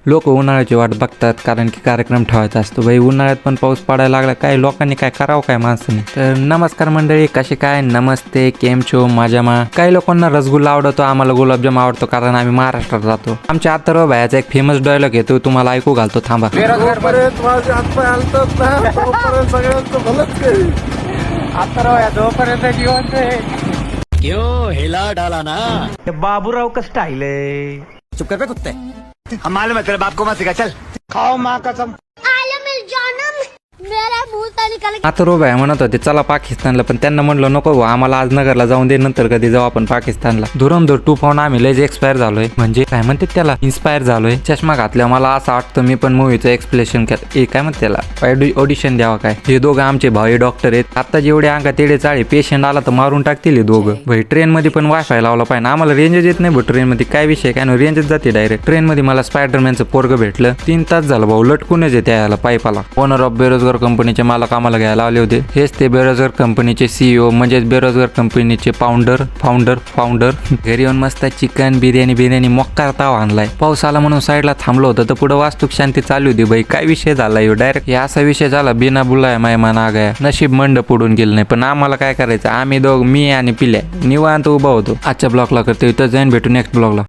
लोक उन्हाळ्याची वाट बघतात कारण की कार्यक्रम ठेवायचा असतो. भाई उन्हाळ्यात पण पाऊस पडायला लागला, काय लोकांनी काय करावं काय माणसाने. तर नमस्कार मंडळी, कसे काय, नमस्ते, केम छो, माझ्या काही लोकांना रसगुल्ला आवडतो, आम्हाला गुलाबजाम आवडतो कारण आम्ही महाराष्ट्रात राहतो. आमच्या अथर्व भायाचा एक फेमस डायलॉग आहे, तो तुम्हाला ऐकू घालतो, थांबा. क्यों हिला डाला ना बाबूराव का स्टाईल आहे. चुप कर बे कुत्ते. हम मालूम है तेरे बाप को मत सिखा. चल खाओ माँ कसम. मेरा मुंह से निकल अथर्व भाया म्हणत होते चला पाकिस्तानला, पण त्यांना म्हणलं नको भाऊ, आम्हाला आज नगरला जाऊन दे, नंतर कधी जाऊ आपण पाकिस्तानला. धुरंधर 2 पाहून आम्ही लयच एक्सपायर झालोय, म्हणजे काय म्हणते त्याला, इन्स्पायर झालोय. चष्मा घातल्या मला असं वाटतं मी पण मूवीचं एक्सप्लेनेशन काय म्हणते त्याला, ऑडिशन द्यावा काय. हे दोघं आमचे भाऊ डॉक्टर आहेत. आता जेवढे अंगात तेडे चाळे, पेशंट आला तर मारून टाकतील हे दोघं. भाई ट्रेन मध्ये पण वायफाय लावला पाहिजे, आम्हाला रेंजच येत नाही भाऊ ट्रेन मध्ये. काय विषय काय, रेंजच जाते डायरेक्ट. ट्रेन मध्ये मला स्पायडरमॅनचं पोरग भेटलं, 3 तास झालं भाऊ, लटकूनच येते याला पाईपाला. ओनर ऑफ बेरोजगार कंपनीचे मालक आम्हाला घ्यायला आले होते. हेच ते बेरोजगार कंपनीचे CEO, म्हणजेच बेरोजगार कंपनीचे फाउंडर. घरी येऊन मस्त चिकन बिर्याणी मोक्का ताव आणलाय. पाऊस आला म्हणून साईडला थांबलो होतं, तर पुढे वास्तुक शांती चालू होती. भाई काय विषय झाला यो, डायरेक्ट हे असा विषय झाला, बिना बुलाय मेहमान आ गया. नशीब मंड पडून गेलं नाही, पण आम्हाला काय करायचं, आम्ही दोघ, मी आणि पिल्या निवांत उभा होतो. आजच्या ब्लॉगला करते, इथं जाईन, भेटू नेक्स्ट ब्लॉगला.